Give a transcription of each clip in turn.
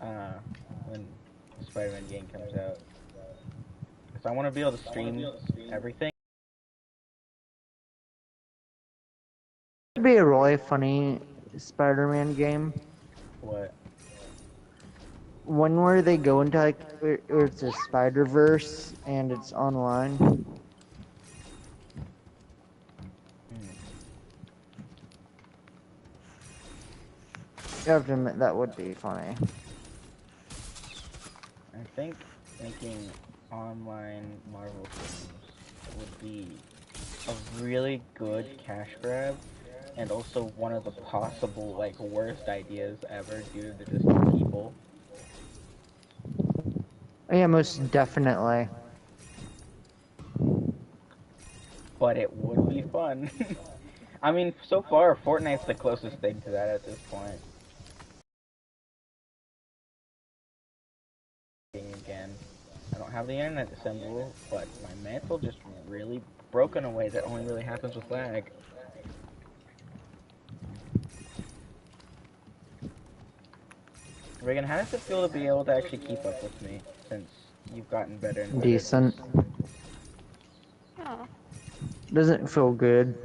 uh, when the Spider-Man game comes out. Because I want to be able to stream everything. It'd be a really funny Spider-Man game. What? One where they go into like where it's a Spider-Verse and it's online. You have to admit that would be funny. I think making online Marvel games would be a really good cash grab, and also one of the possible like worst ideas ever due to just people. Yeah, most definitely. But it would be fun. I mean, so far Fortnite's the closest thing to that at this point. Again, I don't have the internet to assemble, but my mantle just really broke in a way that only really happens with lag. Reagan, how does it feel to be able to actually keep up with me since you've gotten better and better? Decent. Oh. Doesn't feel good.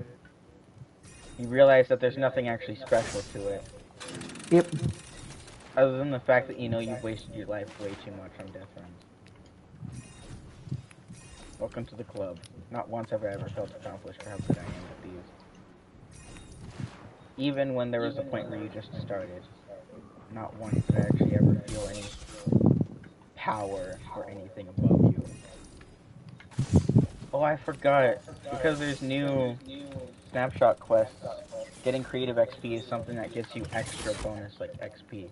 You realize that there's nothing actually special to it. Yep. Other than the fact that you know you've wasted your life way too much on death runs. Welcome to the club. Not once have I ever felt accomplished for how good I am at these. Even when there was a point where you just started. Not once did I actually ever feel any power or anything above you. Oh, I forgot. Because there's new snapshot quests. Getting creative XP is something that gets you extra bonus like XP.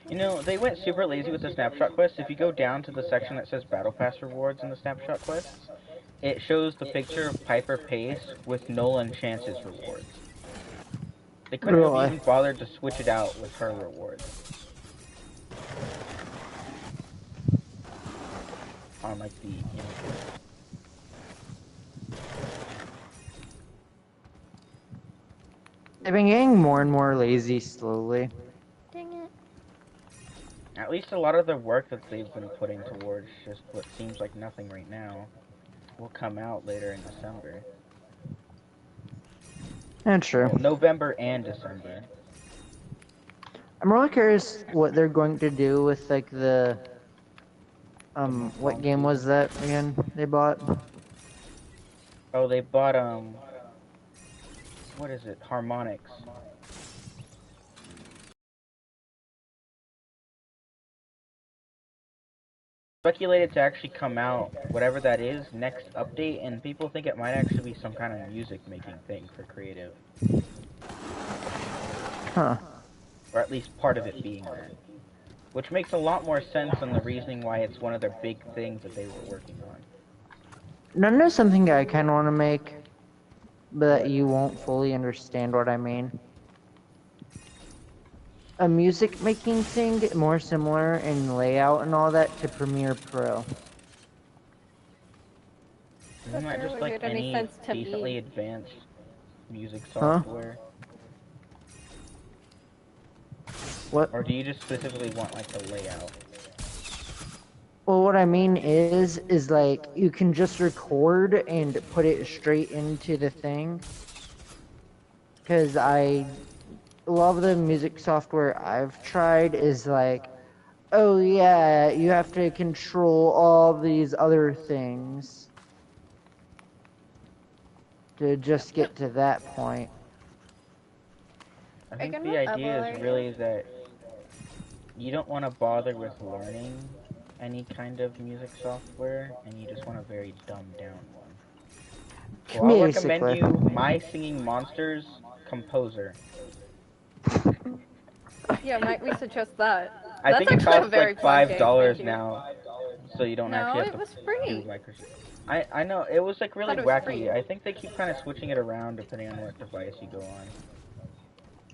You know, they went super lazy with the snapshot quests. If you go down to the section that says Battle Pass rewards in the snapshot quests, it shows the picture of Piper Pace with Nolan Chance's rewards. They couldn't have even bothered to switch it out with her rewards. On like the images. They've been getting more and more lazy slowly. Dang it. At least a lot of the work that they've been putting towards just what seems like nothing right now will come out later in December. That's true. Well, November and December. I'm really curious what they're going to do with like the what game was that again they bought? Oh, they bought what is it? Harmonix. Speculated to actually come out, whatever that is, next update, and people think it might actually be some kind of music making thing for creative. Huh. Or at least part of it being that. Which makes a lot more sense than the reasoning why it's one of their big things that they were working on. Now, there's something I kind of want to make, but you won't fully understand what I mean. A music making thing more similar in layout and all that to Premiere Pro. Isn't that just like any decently advanced music software? What? Or do you just specifically want like the layout? Well, what I mean is like you can just record and put it straight into the thing. Because a lot of the music software I've tried is like, oh yeah, you have to control all these other things to just get to that point. I think the idea is really that you don't want to bother with learning any kind of music software, and you just want a very dumbed down one. So I'll recommend you My Singing Monsters Composer. Yeah, might we suggest that? I think it costs like $5 now, so you don't actually have to. No, it was free. I know, it was like really wacky. I think they keep kind of switching it around depending on what device you go on.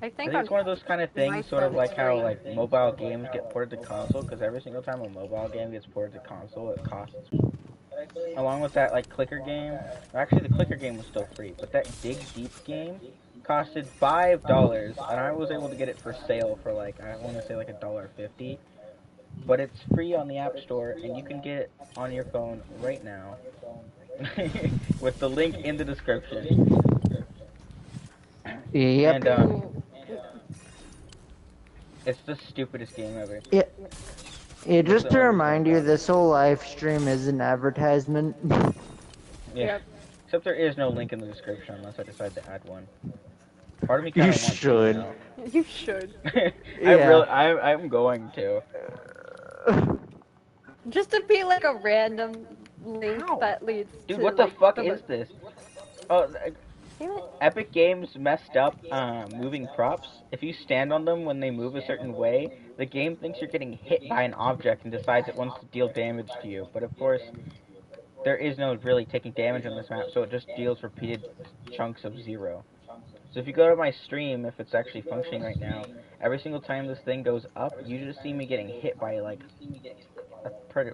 I think it's one of those kind of things, sort of like how like mobile games get ported to console, because every single time a mobile game gets ported to console, it costs. Along with that, like clicker game. Actually, the clicker game was still free, but that Dig Deep game costed $5, and I was able to get it for sale for like I want to say like $1.50. But it's free on the App Store, and you can get it on your phone right now with the link in the description. Yep. And Ooh. it's the stupidest game ever. Yeah. Yeah, That's just the to only reason I remind you, bought it. this whole live stream is an advertisement. Yeah. Yep. Except there is no link in the description unless I decide to add one. Part of me You kind of wants to should. now. You should. Yeah. I'm going to. Just to be like a random link How? that leads Dude, to what the like fuck the. is this? Oh, Damn it. Epic Games messed up moving props. If you stand on them when they move a certain way, the game thinks you're getting hit by an object and decides it wants to deal damage to you. But of course, there is no really taking damage on this map, so it just deals repeated chunks of zero. So if you go to my stream, if it's actually functioning right now, every single time this thing goes up, you just see me getting hit by like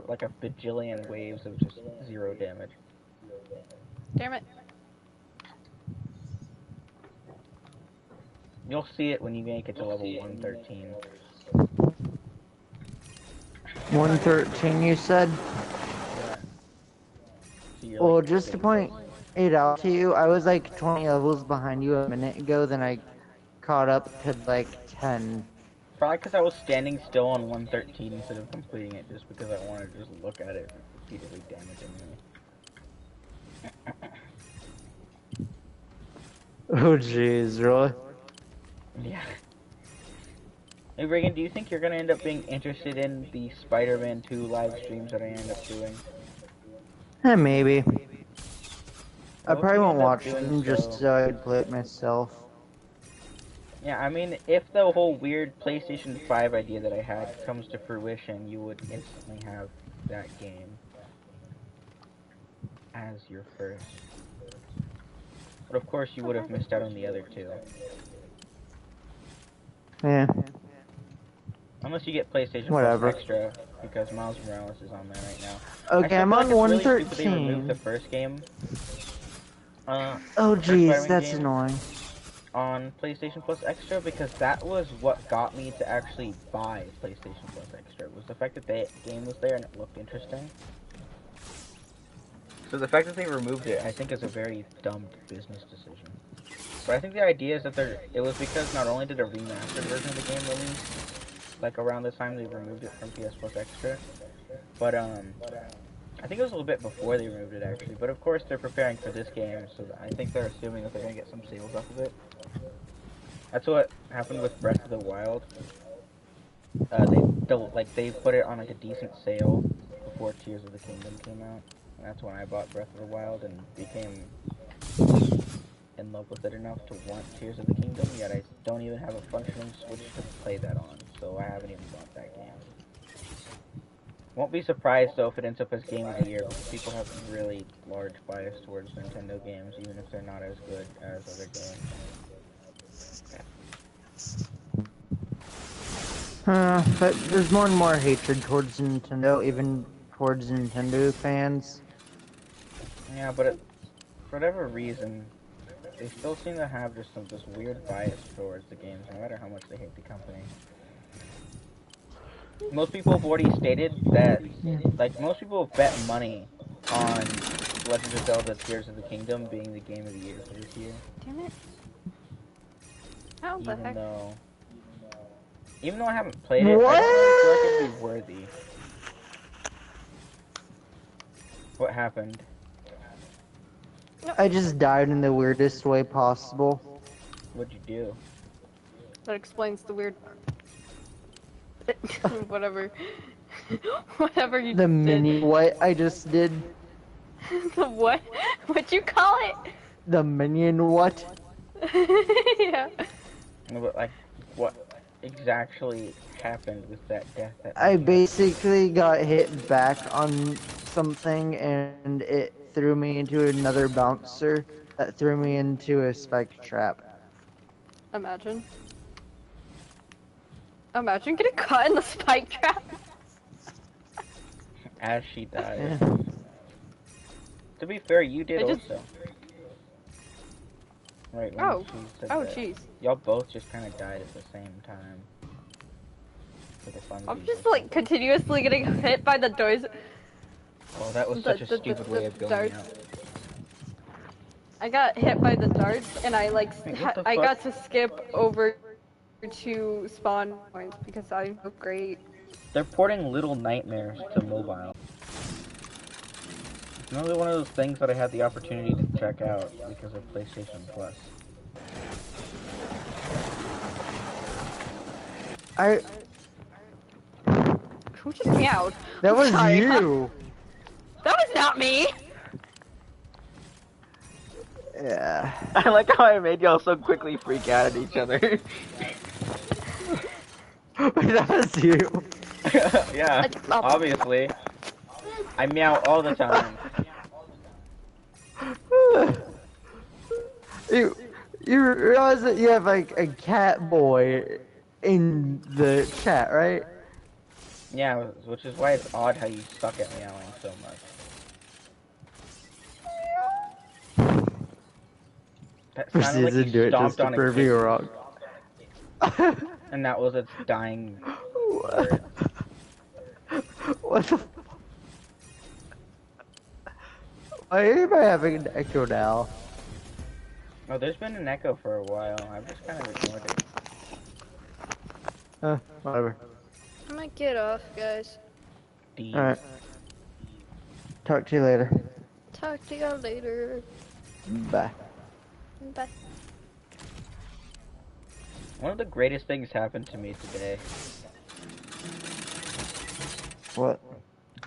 like a bajillion waves of just zero damage. Damn it. You'll see it when you make it to level 113. 113, you said? Yeah. So you're Well, like just to getting point close. it out to you, I was like 20 levels behind you a minute ago, then I caught up to like 10. Probably because I was standing still on 113 instead of completing it, just because I wanted to just look at it repeatedly damaging me. Oh jeez, really? Yeah. Hey Reagan, do you think you're gonna end up being interested in the Spider-Man 2 live streams that I end up doing? Maybe. I Well, if probably you won't end up watch doing them just so, so I could play it myself. yeah, I mean, if the whole weird PlayStation 5 idea that I had comes to fruition, you would instantly have that game as your first. But of course, you would have missed out on the other two. Yeah. Unless you get PlayStation Whatever. Plus Extra, because Miles Morales is on there right now. I Okay, still I'm feel on like it's really stupid they removed the 113. first game, Oh the first jeez, Spider-Man that's game, annoying. on PlayStation Plus Extra, because that was what got me to actually buy PlayStation Plus Extra, was the fact that the game was there and it looked interesting. So the fact that they removed it, I think, is a very dumb business decision. But I think the idea is that it was because not only did a remastered version of the game release, like around the time they removed it from PS Plus Extra, but I think it was a little bit before they removed it actually. But of course they're preparing for this game, so I think they're assuming that they're gonna get some sales off of it. That's what happened with Breath of the Wild. They put it on like a decent sale before Tears of the Kingdom came out. And that's when I bought Breath of the Wild and became in love with it enough to want Tears of the Kingdom, yet I don't even have a functioning Switch to play that on, so I haven't even bought that game. Won't be surprised though if it ends up as Game of the Year, because people have really large bias towards Nintendo games, even if they're not as good as other games. But there's more and more hatred towards Nintendo, even towards Nintendo fans. Yeah, but for whatever reason, they still seem to have just this weird bias towards the games, no matter how much they hate the company. Most people have already stated that, like, most people have bet money on Legend of Zelda Tears of the Kingdom being the game of the year for this year. Damn it. How the heck? Even though I haven't played it, What? I don't really feel like it'd be worthy. What happened? I just died in the weirdest way possible. What'd you do? That explains the weird. Whatever. Whatever you The did. mini what I just did. The what? What'd you call it? The minion what? Yeah. No, but, like, what exactly happened with that death? I basically got hit back on something and it threw me into another bouncer that threw me into a spike trap. Imagine. Imagine getting caught in the spike trap. As she died. Yeah. To be fair, you did I just- also. Right when Oh. she said Oh, that. jeez. Y'all both just kind of died at the same time. For the I'm funsies or just like something. continuously getting hit by the doors. Oh, that was such a stupid way of The going darts. out. I got hit by the darts, and I like Wait, what the I fuck? got to skip over to spawn points because I'm so great. They're porting Little Nightmares to mobile. Another one of those things that I had the opportunity to check out because of PlayStation Plus. I. Who just meowed? That I'm was sorry. you. That was not me. Yeah. I like how I made y'all so quickly freak out at each other. That was you. Yeah, obviously. I meow all the time. you you realize that you have like a cat boy in the chat, right? Yeah, which is why it's odd how you suck at meowing so much. That sounded like you Proceeds to do it just stomped to on a prove you kitten, wrong. and that was its dying words. What the? Why am I having an echo now? Oh, there's been an echo for a while. I've just kind of ignored it. Whatever. I might get off, guys. Alright. These. Talk to you later. Talk to y'all later. Bye. Bye. One of the greatest things happened to me today. What?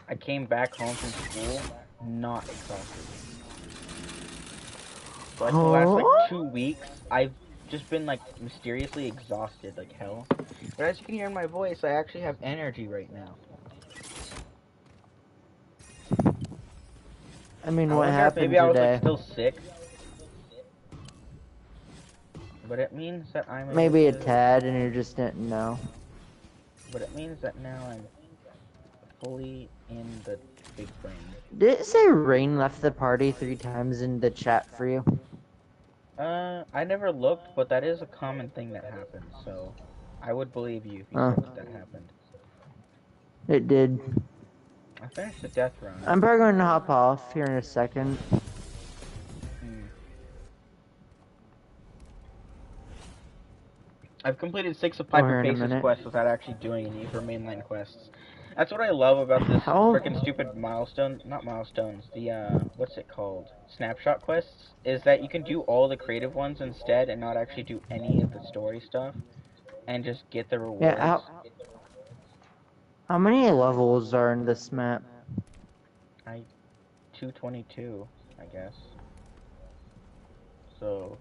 I came back home from school not exhausted. So like for the last like Huh? 2 weeks, I've just been like mysteriously exhausted like hell. But as you can hear in my voice, I actually have energy right now. I mean, I what wonder if happened maybe I was like today? still sick. But it means that I'm able Maybe a to. tad, and you just didn't know. But it means that now I'm fully in the big brain. Did it say Rain left the party 3 times in the chat for you? I never looked, but that is a common thing that happens. So I would believe you if you Uh, said that happened. it did. I finished the death run. I'm probably going to hop off here in a second. Hmm. I've completed 6 of Or Piper here in a Face's minute. quests without actually doing any of her mainline quests. That's what I love about this How? freaking stupid milestone, not milestones, the, what's it called? Snapshot quests, is that you can do all the creative ones instead and not actually do any of the story stuff, and just get the Yeah, rewards. how many levels are in this map? 222, I guess. So,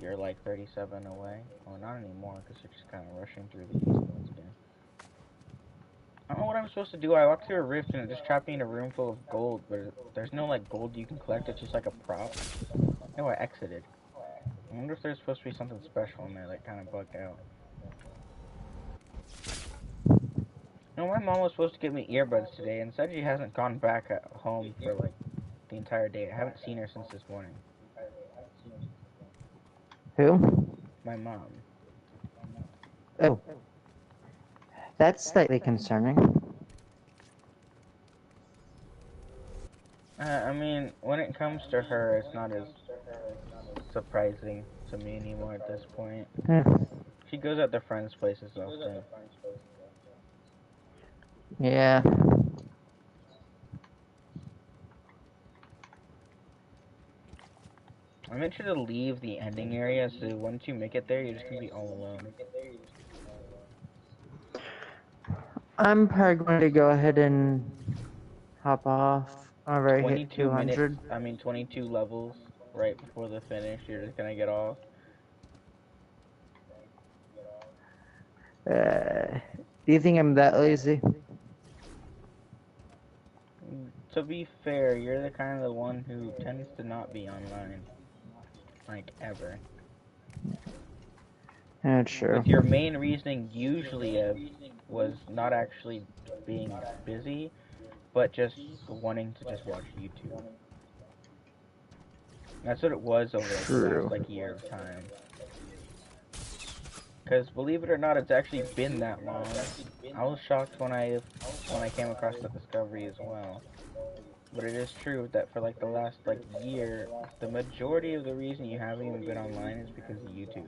you're like 37 away. Well, not anymore, because you're just kind of rushing through the easy ones again. I don't know what I'm supposed to do. I walked through a rift and it just trapped me in a room full of gold, but there's no like gold you can collect. It's just like a prop. Oh, I exited. I wonder if there's supposed to be something special in there that kind of bugged out. No, my mom was supposed to get me earbuds today and said she hasn't gone back at home for like the entire day. I haven't seen her since this morning. Who? My mom. Oh, that's slightly concerning. I mean, when it comes to her, it's not as surprising to me anymore at this point. Eh, She goes out to friends' places often. yeah. I meant you to leave the ending area, so once you make it there, you're just gonna be all alone. I'm probably going to go ahead and hop off. I've already hit 22 minutes, 200. 22 levels right before the finish. You're just gonna get off. Do you think I'm that lazy? To be fair, you're the kind of the one who tends to not be online, like ever. That's true. With your main reasoning usually was not actually being busy, but just wanting to just watch YouTube. That's what it was over like the last True. like year of time. Because believe it or not, it's actually been that long. I was shocked when I came across the discovery as well. But it is true that for like the last like year, the majority of the reason you haven't even been online is because of YouTube.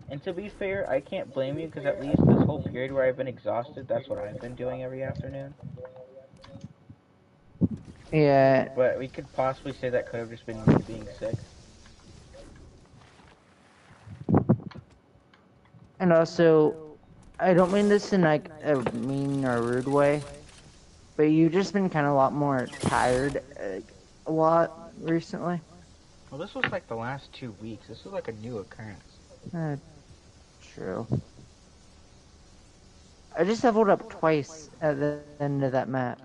And to be fair, I can't blame you because at least this whole period where I've been exhausted, that's what I've been doing every afternoon. Yeah, But we could possibly say that could have just been me being sick. and also, I don't mean this in like a mean or rude way, but you've just been kind of a lot more tired, a lot recently. Well, this was like the last 2 weeks. This was like a new occurrence. Uh, True. I just leveled up twice at the end of that map.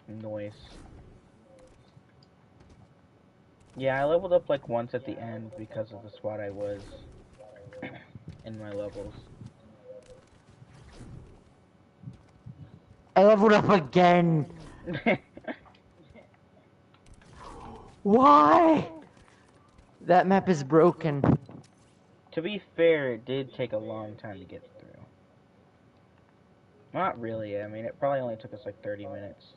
Noise. Yeah, I leveled up like once at the end because of the spot I was in my levels. I leveled up again. Why? That map is broken. To be fair, it did take a long time to get through. Not really. I mean, it probably only took us like 30 minutes.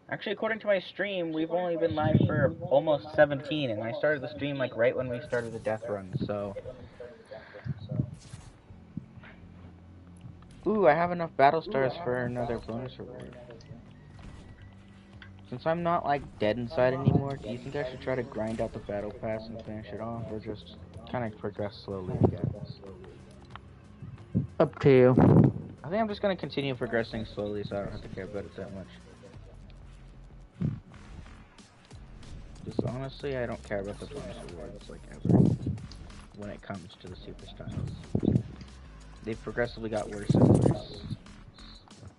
Actually, according to my stream, we've only been live for almost 17, and I started the stream like right when we started the death run, so. Ooh, I have enough battle stars for another bonus reward. Since I'm not like dead inside anymore, do you think I should try to grind out the battle pass and finish it off, or just kind of progress slowly again? Up to you. I think I'm just gonna continue progressing slowly, so I don't have to care about it that much. Just honestly, I don't care about the bonus rewards like ever when it comes to the super styles. They've progressively got worse and worse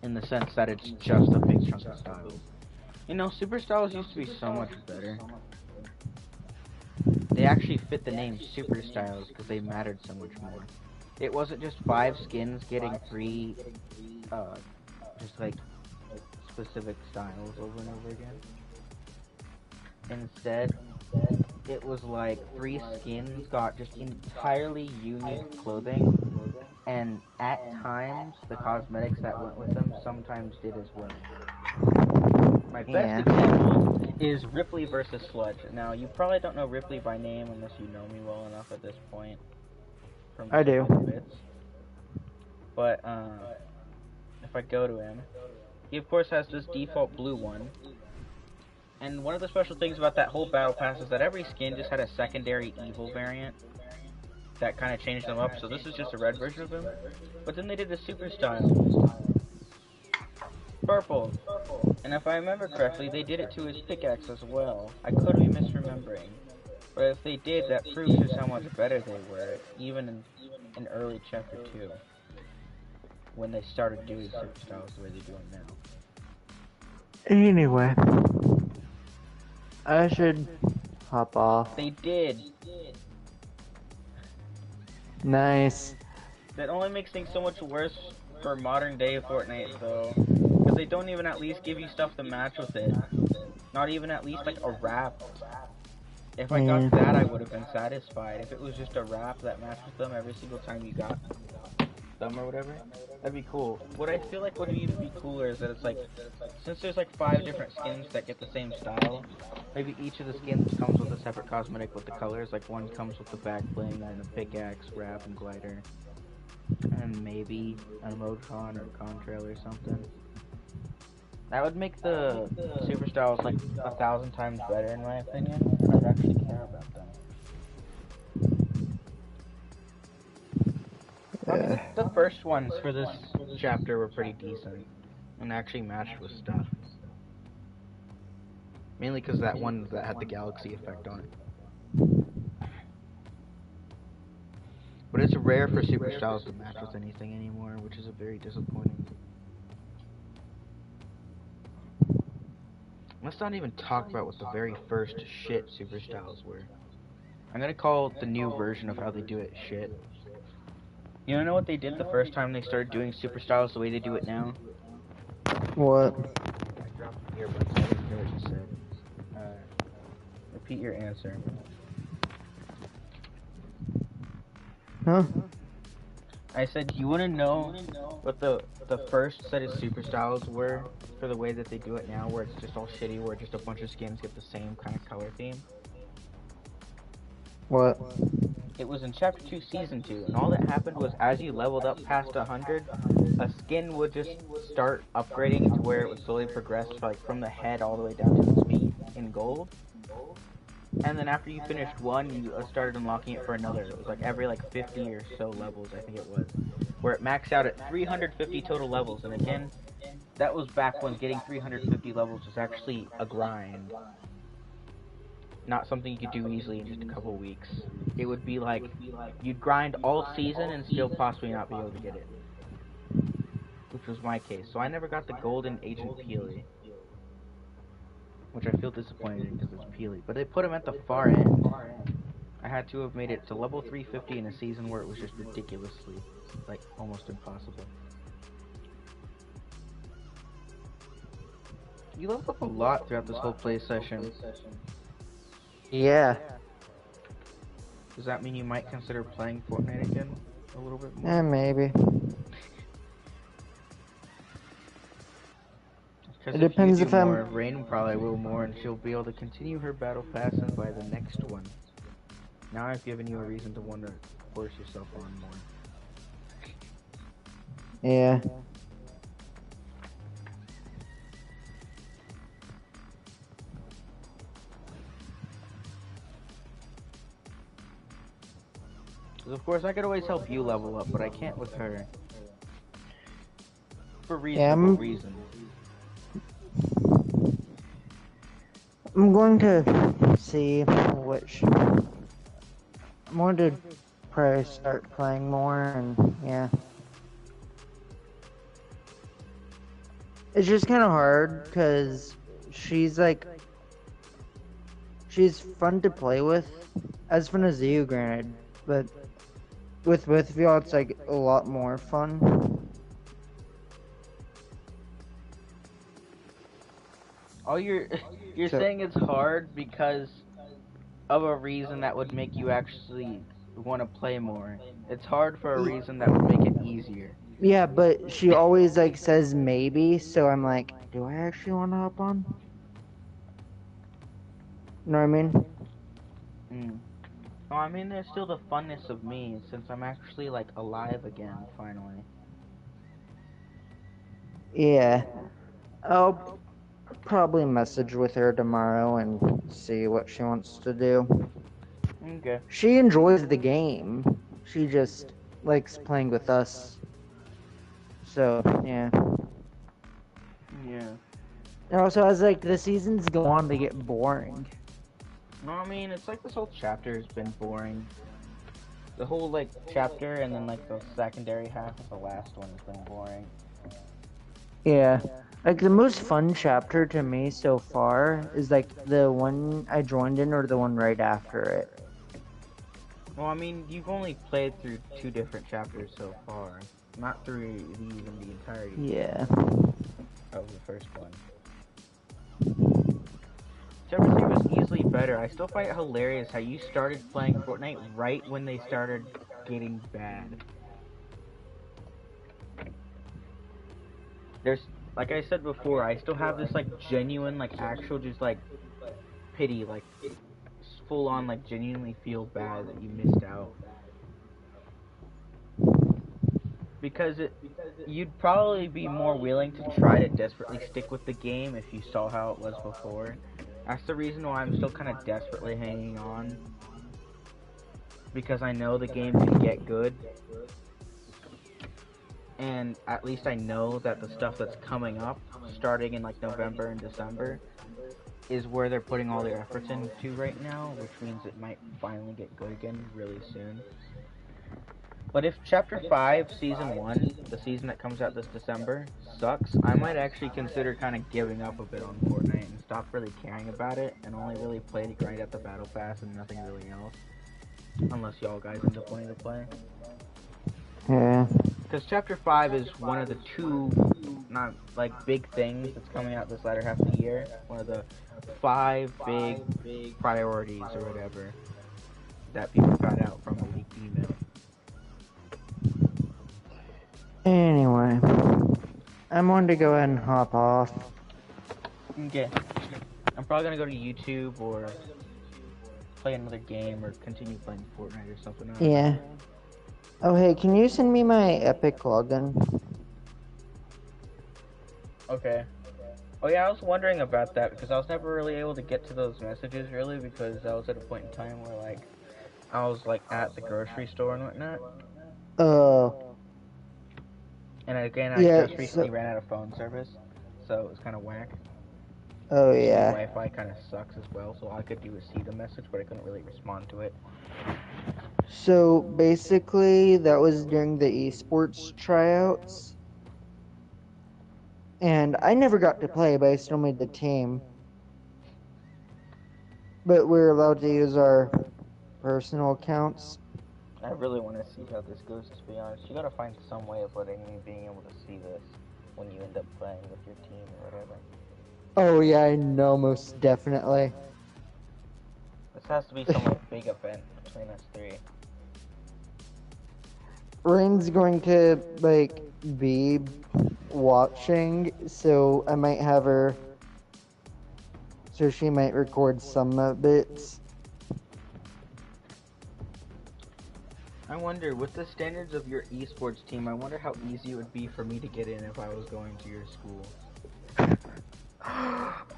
in the sense that it's just a big chunk of styles. You know, super styles used to be so much better. They actually fit the name super styles because they mattered so much more. It wasn't just 5 skins getting 3, just like specific styles over and over again. Instead, it was like 3 skins got just entirely unique clothing, and at times the cosmetics that went with them sometimes did as well. My best example is Ripley versus Sludge. Now, you probably don't know Ripley by name unless you know me well enough at this point from I just do. little bits. But if I go to him, he of course has this default blue one. And one of the special things about that whole battle pass is that every skin just had a secondary evil variant that kind of changed them up. So this is just a red version of him. But then they did a super style, purple. And if I remember correctly, they did it to his pickaxe as well. I could be misremembering. But if they did, that proves just how much better they were, even in early chapter 2. When they started doing super styles the way they do them now. Anyway, I should hop off. They did. Nice. That only makes things so much worse for modern day Fortnite though. Because they don't even at least give you stuff to match with it. Not even at least like a wrap. If I got that, I would have been satisfied. If it was just a wrap that matched with them every single time you got them or whatever, that'd be cool. What I feel like would even be cooler is that it's like, since there's like 5 different skins that get the same style, maybe each of the skins comes with a separate cosmetic with the colors. Like one comes with the back bling and a pickaxe, wrap, and glider, and maybe an emoticon or contrail or something. That would make the super styles like 1,000 times better in my opinion, and I'd actually care about them. I mean, the first ones for this chapter were pretty decent and actually matched with stuff. Mainly because that one that had the galaxy effect on it. But it's rare for super styles to match with anything anymore, which is a very disappointing. Let's not even talk about what the very first shit super styles were. I'm gonna call the new version of how they do it shit. You know what they did the first time they started doing super styles the way they do it now? What? I dropped the earbuds. I didn't hear what you said. Repeat your answer. Huh? I said, you want to know what the first set of super styles were for the way that they do it now, where it's just all shitty, where just a bunch of skins get the same kind of color theme? What? It was in Chapter 2, Season 2, and all that happened was as you leveled up past 100, a skin would just start upgrading to where it would slowly progress, like from the head all the way down to its feet in gold. And then after you finished one, you started unlocking it for another. It was like every like 50 or so levels, I think it was, where it maxed out at 350 total levels. And again, that was back when getting 350 levels was actually a grind, not something you could do easily in just a couple weeks. It would be like you'd grind all season and still possibly not be able to get it, which was my case. So I never got the golden Agent Peely, which I feel disappointed in because it's Peely. But they put him at the far end. I had to have made it to level 350 in a season where it was just ridiculously, like, almost impossible. You leveled up a lot throughout this whole play session. Yeah. Does that mean you might consider playing Fortnite again a little bit more? Maybe. Because It if you depends do if more, I'm. Rain probably will more, and she'll be able to continue her battle pass and buy the next one. Now I've given you a reason to want to force yourself on more. Yeah. Because of course I could always help you level up, but I can't with her. For reasonable reasons. I'm going to see which. I'm going to probably start playing more, and yeah. It's just kind of hard because she's like. She's fun to play with. As fun as you, granted. But with both of y'all, it's like a lot more fun. Oh, you're saying it's hard because of a reason that would make you actually want to play more. It's hard for a reason that would make it easier. Yeah, but she always like says maybe, so I'm like, do I actually want to hop on? You know what I mean? No, I mean there's still the funness of me since I'm actually like alive again finally. Yeah. I'll probably message with her tomorrow and see what she wants to do. Okay. She enjoys the game. She just likes playing with us. So, yeah. Yeah. And also, as like the seasons go on, they get boring. No, I mean it's like this whole chapter has been boring. The whole like chapter and then like the secondary half of the last one has been boring. Yeah. Like the most fun chapter to me so far is like the one I joined in or the one right after it. Well, I mean, you've only played through 2 different chapters so far, not through even the entirety. Yeah. Of the first one. Chapter 3 was easily better. I still find it hilarious how you started playing Fortnite right when they started getting bad. There's, like I said before, I still have this like genuine, like actual just like pity, like full on like genuinely feel bad that you missed out. Because you'd probably be more willing to try to desperately stick with the game if you saw how it was before. That's the reason why I'm still kind of desperately hanging on. Because I know the game can get good. And at least I know that the stuff that's coming up, starting in like November and December, is where they're putting all their efforts into right now, which means it might finally get good again really soon. But if Chapter 5, Season 1, the season that comes out this December, sucks, I might actually consider kind of giving up a bit on Fortnite and stop really caring about it and only really play to grind out the Battle Pass and nothing really else. Unless y'all guys end up wanting to play. Yeah. Because Chapter 5 is one of the 2, not like big things that's coming out this latter half of the year. One of the 5 big priorities or whatever that people got out from the leaked email. Anyway, I'm going to go ahead and hop off. Okay. I'm probably gonna go to YouTube or play another game or continue playing Fortnite or something. I don't know. Yeah. Oh, hey, can you send me my Epic login? Okay. Oh yeah, I was wondering about that because I was never really able to get to those messages really because I was at a point in time where like I was like at the grocery store and whatnot. Oh. And again, I Yeah, just recently so... ran out of phone service, so it was kind of whack. Oh, And my yeah. Wi-Fi kind of sucks as well, so all I could do was see the message, but I couldn't really respond to it. So, basically, that was during the esports tryouts. And I never got to play, but I still made the team. But we're allowed to use our personal accounts. I really want to see how this goes, to be honest. You gotta find some way of letting me being able to see this when you end up playing with your team or whatever. Oh, yeah, I know, most definitely. This has to be some like big event between us three. Rain's going to, like, be watching, so I might have her... So she might record some of it. I wonder, with the standards of your esports team, I wonder how easy it would be for me to get in if I was going to your school.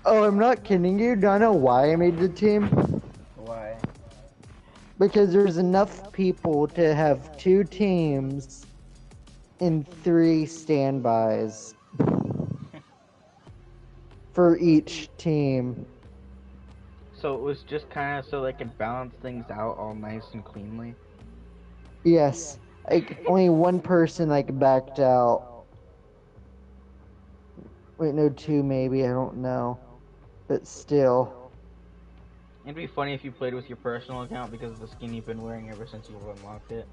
Oh, I'm not kidding you. Do I know why I made the team? Why? Because there's enough people to have 2 teams and 3 standbys for each team. So it was just kind of so they could balance things out all nice and cleanly? Yes. Like, only one person, like, backed out. Wait, no, 2 maybe, I don't know. But still. It'd be funny if you played with your personal account because of the skin you've been wearing ever since you've unlocked it.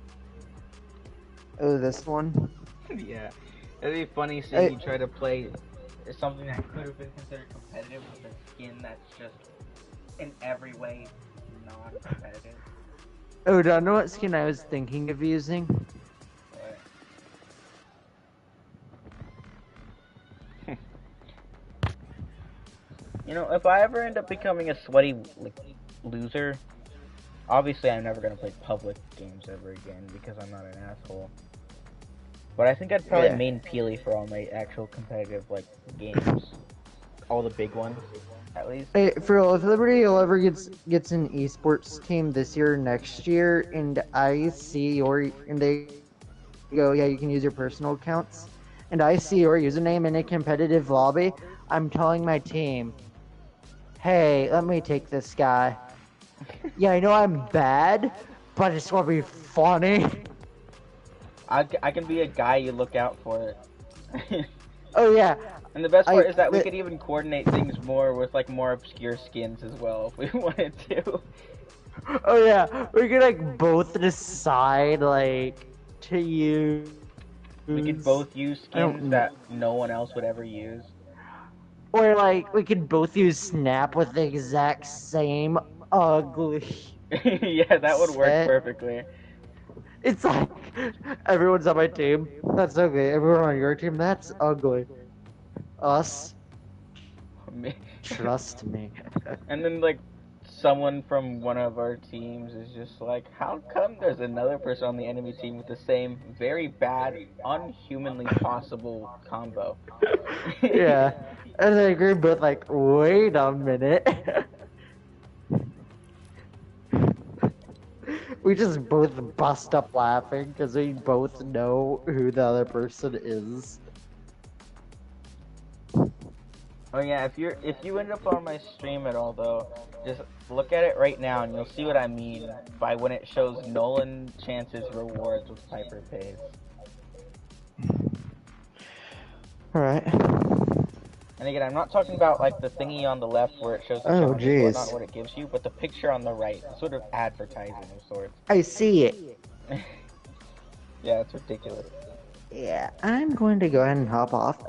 Oh, this one? Yeah. It'd be funny seeing you try to play something that could have been considered competitive with a skin that's just in every way non-competitive. Oh, do I know what skin I was thinking of using? You know, if I ever end up becoming a sweaty like loser, obviously I'm never gonna play public games ever again because I'm not an asshole. But I think I'd probably main Peely for all my actual competitive like games, all the big ones, at least. Hey, for if Liberty ever gets an esports team this year, or next year, and I see your and they go, yeah, you can use your personal accounts, and I see your username in a competitive lobby, I'm telling my team, hey, let me take this guy. Yeah, I know I'm bad, but it's gonna be funny. I can be a guy you look out for. Oh yeah. And the best part is that we could even coordinate things more with like more obscure skins as well if we wanted to. Oh yeah, we could like both decide like to use. We could both use skins that no one else would ever use. Or like we could both use Snap with the exact same ugly. Yeah, that would work perfectly. It's like everyone's on my team. That's ugly. Everyone on your team. That's ugly. Us. Me. Trust me. And then like someone from one of our teams is just like, how come there's another person on the enemy team with the same very bad, unhumanly possible combo? Yeah. And then we're both like, wait a minute. We just both bust up laughing because we both know who the other person is. Oh yeah, if you end up on my stream at all though, just look at it right now and you'll see what I mean by when it shows Nolan Chance's rewards with Piper Pays. Alright. And again, I'm not talking about like the thingy on the left where it shows the challenges and whatnot, what it gives you, but the picture on the right, sort of advertising of sorts. I see it. Yeah, it's ridiculous. Yeah, I'm going to go ahead and hop off.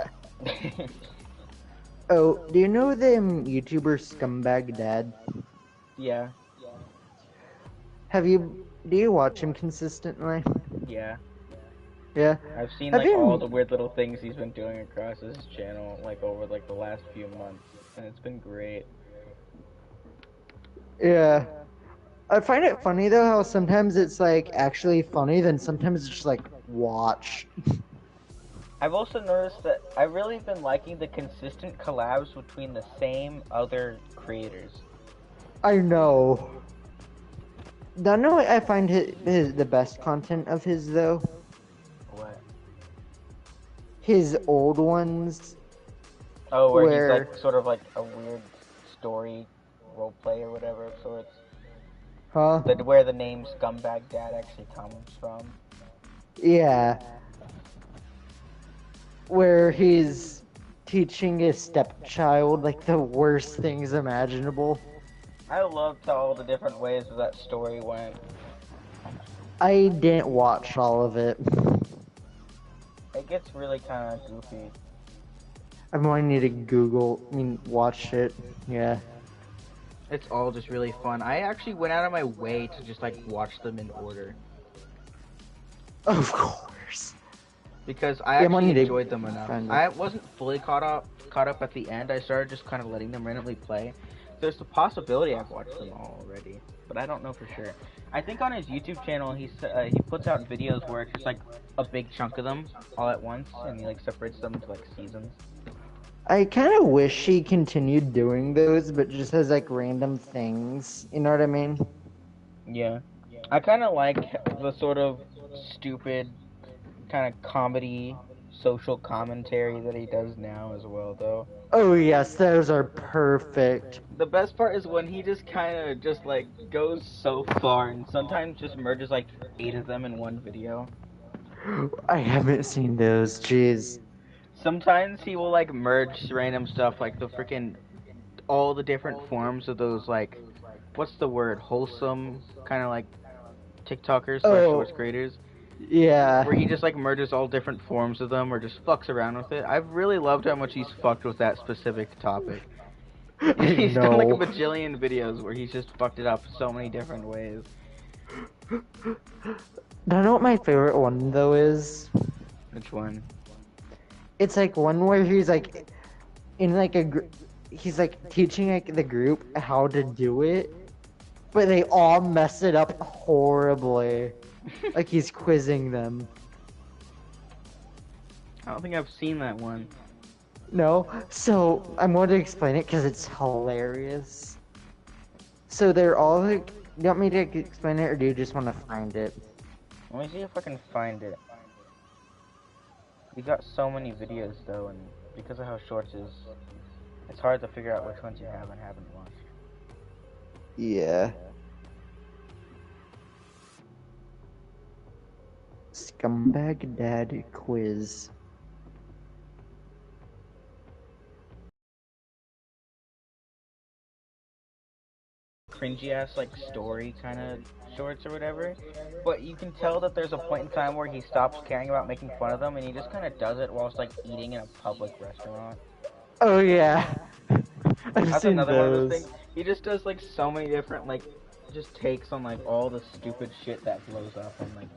Oh, do you know the YouTuber Scumbag Dad? Yeah. Do you watch him consistently? Yeah. Yeah. I've seen Have like all you? the weird little things he's been doing across his channel like over like the last few months, and it's been great. Yeah. I find it funny though how sometimes it's like actually funny, then sometimes it's just like watch. I've also noticed that I've really been liking the consistent collabs between the same other creators. I know. Don't know what I find the best content of his though? What? His old ones Oh, where he's like where sort of like a weird story role play or whatever of sorts. huh? That where the name Scumbag Dad actually comes from. Yeah. Where he's teaching his stepchild like the worst things imaginable. I loved all the different ways that story went. I didn't watch all of it. It gets really kind of goofy. I might need to watch it. Yeah. It's all just really fun. I actually went out of my way to just like watch them in order Of course. because I Yeah, I might actually need to enjoyed them enough. find it. I wasn't fully caught up at the end. I started just kind of letting them randomly play. There's the possibility I've watched them all already, but I don't know for sure. I think on his YouTube channel he puts out videos where it's just like a big chunk of them all at once, and he like separates them into like seasons. I kind of wish he continued doing those, but just as like random things. You know what I mean? Yeah, I kind of like the sort of stupid kind of comedy, social commentary that he does now as well, though. Oh yes, those are perfect. The best part is when he just kind of just like goes so far and sometimes just merges like 8 of them in one video. I haven't seen those. Jeez. Sometimes he will like merge random stuff like the freaking all the different forms of those like what's the word wholesome kind of like TikTokers slash Oh, shorts creators yeah. where he just like merges all different forms of them or just fucks around with it. I've really loved how much he's fucked with that specific topic. I He's done like a know. bajillion videos where he's just fucked it up so many different ways. Do you know what my favorite one though is? Which one? It's like one where he's like in like he's like teaching like the group how to do it, but they all mess it up horribly. Like he's quizzing them. I don't think I've seen that one. No, so I'm going to explain it because it's hilarious. So they're all like, you want me to explain it or do you just want to find it? Let me see if I can find it. We got so many videos though, and because of how short it is, it's hard to figure out which ones you have and haven't watched. Yeah. Scumbag Dad quiz. Cringy ass like story kind of shorts or whatever, but you can tell that there's a point in time where he stops caring about making fun of them and he just kind of does it whilst like eating in a public restaurant. Oh yeah. I've That's seen another one of those those. things. He just does like so many different like just takes on like all the stupid shit that blows up on like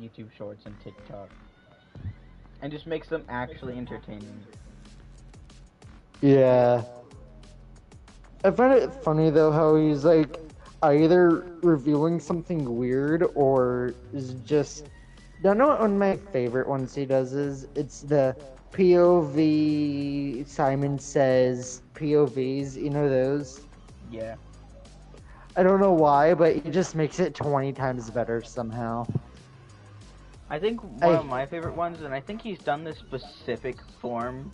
YouTube Shorts and TikTok, and just makes them actually entertaining. Yeah. I find it funny though how he's like either revealing something weird or is just. Don't know what one of my favorite ones he does is? It's the POV. Simon Says POVs. You know those? Yeah. I don't know why, but he just makes it 20 times better somehow. I think one of my favorite ones, and I think he's done this specific form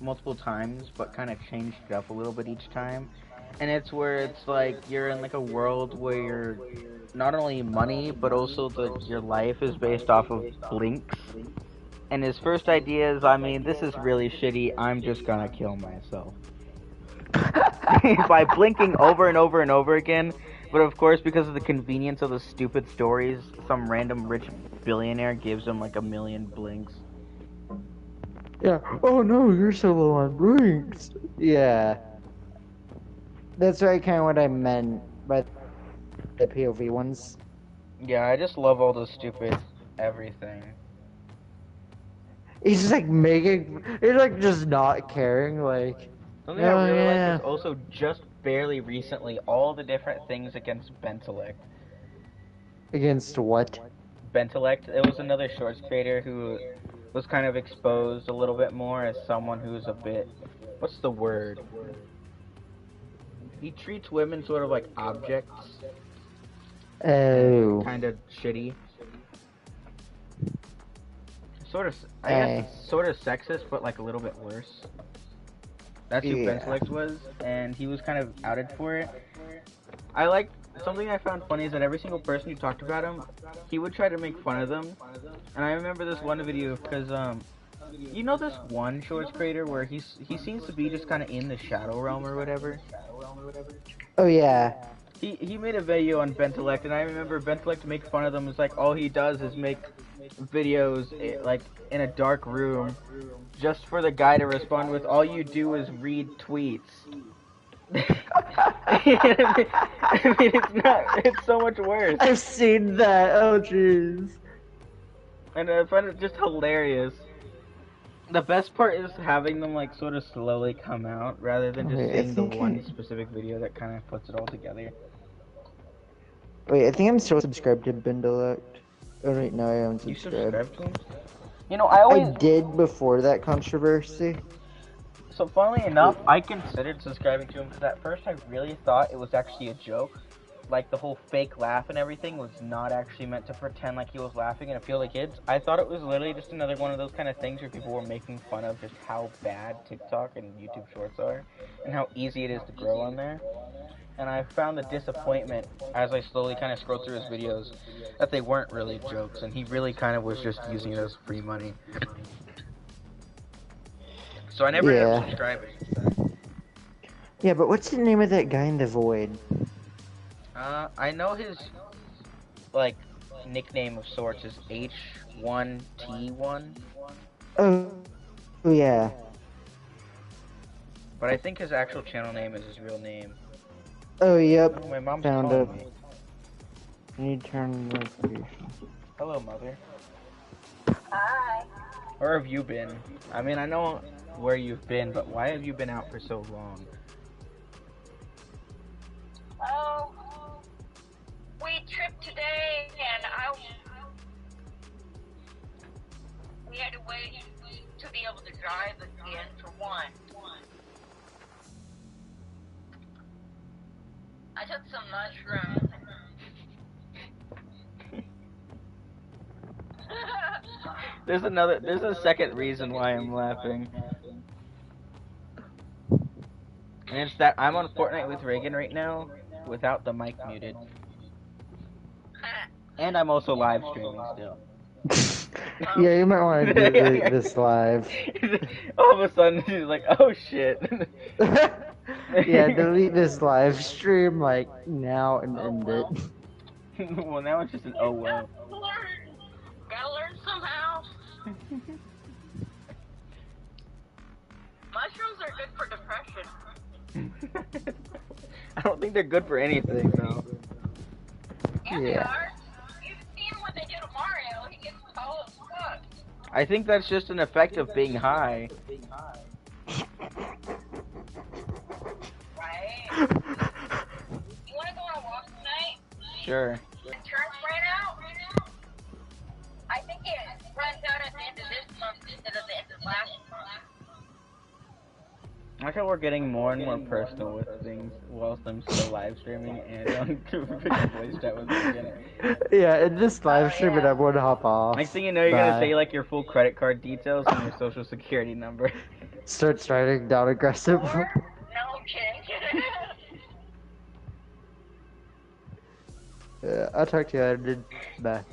multiple times, but kind of changed it up a little bit each time. And it's where it's like you're in like a world where you're not only money, but also your life is based off of blinks. And his first idea is, I mean, this is really shitty. I'm just gonna kill myself by blinking over and over and over again. But of course, because of the convenience of the stupid stories, some random rich billionaire gives him like a million blinks. Yeah. Oh no, you're so low on blinks. Yeah. That's right, kind of what I meant by the POV ones. Yeah, I just love all the stupid everything. He's just like making, he's like just not caring, like, Something I oh really like is yeah. also just barely recently all the different things against Bentelect. Against what? Bentelect, it was another shorts creator who was kind of exposed a little bit more as someone who's a bit, what's the word? He treats women sort of like objects, and it's Oh. kind of shitty. Sort of, I guess Eh. it's sort of sexist, but like a little bit worse. That's who Yeah. Bentelect was, and he was kind of outed for it. I like something I found funny is that every single person who talked about him, he would try to make fun of them. And I remember this one video because you know this one shorts creator where he seems to be just kind of in the shadow realm or whatever. Oh yeah. He made a video on Bentelect, and I remember Bentelect to make fun of them. It's like all he does is make videos like in a dark room, just for the guy to respond with. All you do is read tweets. I mean, it's not. It's so much worse. I've seen that. Oh jeez. And I find it just hilarious. The best part is having them like sort of slowly come out rather than just Wait, seeing the one specific video that kind of puts it all together. Wait, I think I'm still subscribed to Bendelect. Oh wait, no, I am You subscribed. subscribe to him? You know, I always did before that controversy. So funnily enough, I considered subscribing to him because at first I really thought it was actually a joke. Like the whole fake laugh and everything was not actually meant to pretend like he was laughing and appeal to kids. I thought it was literally just another one of those kind of things where people were making fun of just how bad TikTok and YouTube Shorts are and how easy it is to grow on there. And I found the disappointment as I slowly kind of scrolled through his videos that they weren't really jokes and he really kind of was just using it as free money. So I never ended up subscribing. Yeah, but what's the name of that guy in the void? I know his, like, nickname of sorts is H1T1. Oh yeah. But I think his actual channel name is his real name. Oh yep. Oh, my mom's Found calling it. me. I need to turn notifications. Hello, mother. Hi. Where have you been? I mean, I know where you've been, but why have you been out for so long? Oh, we tripped today, and we had to wait to be able to drive again for one. I took some mushrooms. There's a second reason why I'm laughing. And it's that I'm on Fortnite with Reagan right now, without the mic muted. And I'm also live streaming still. Yeah, you might want to do this live. All of a sudden, she's like, oh shit. Yeah, delete this live stream like now and end it. Well, now it's just an oh well. Gotta learn somehow. Mushrooms are good for depression. I don't think they're good for anything, though. Yeah, they are. You've seen what they do to Mario. He gets tall as fuck. I think that's just an effect of being high. Right? You wanna go on a walk tonight? Sure. Insurance ran out? I think it runs out at the end of this month instead of the end of last month. I like how we're getting more and more personal with things whilst I'm still live streaming and on voice chat with Megan. Yeah, in this live stream, and I'm gonna hop off. Next thing you know, you're gonna Bye. say like your full credit card details and your social security number. Start starting down aggressive. No kidding. Yeah, I'll talk to you later. Bye.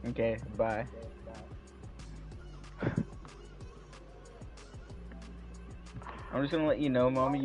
Okay, bye. I'm just gonna let you know, Mommy, you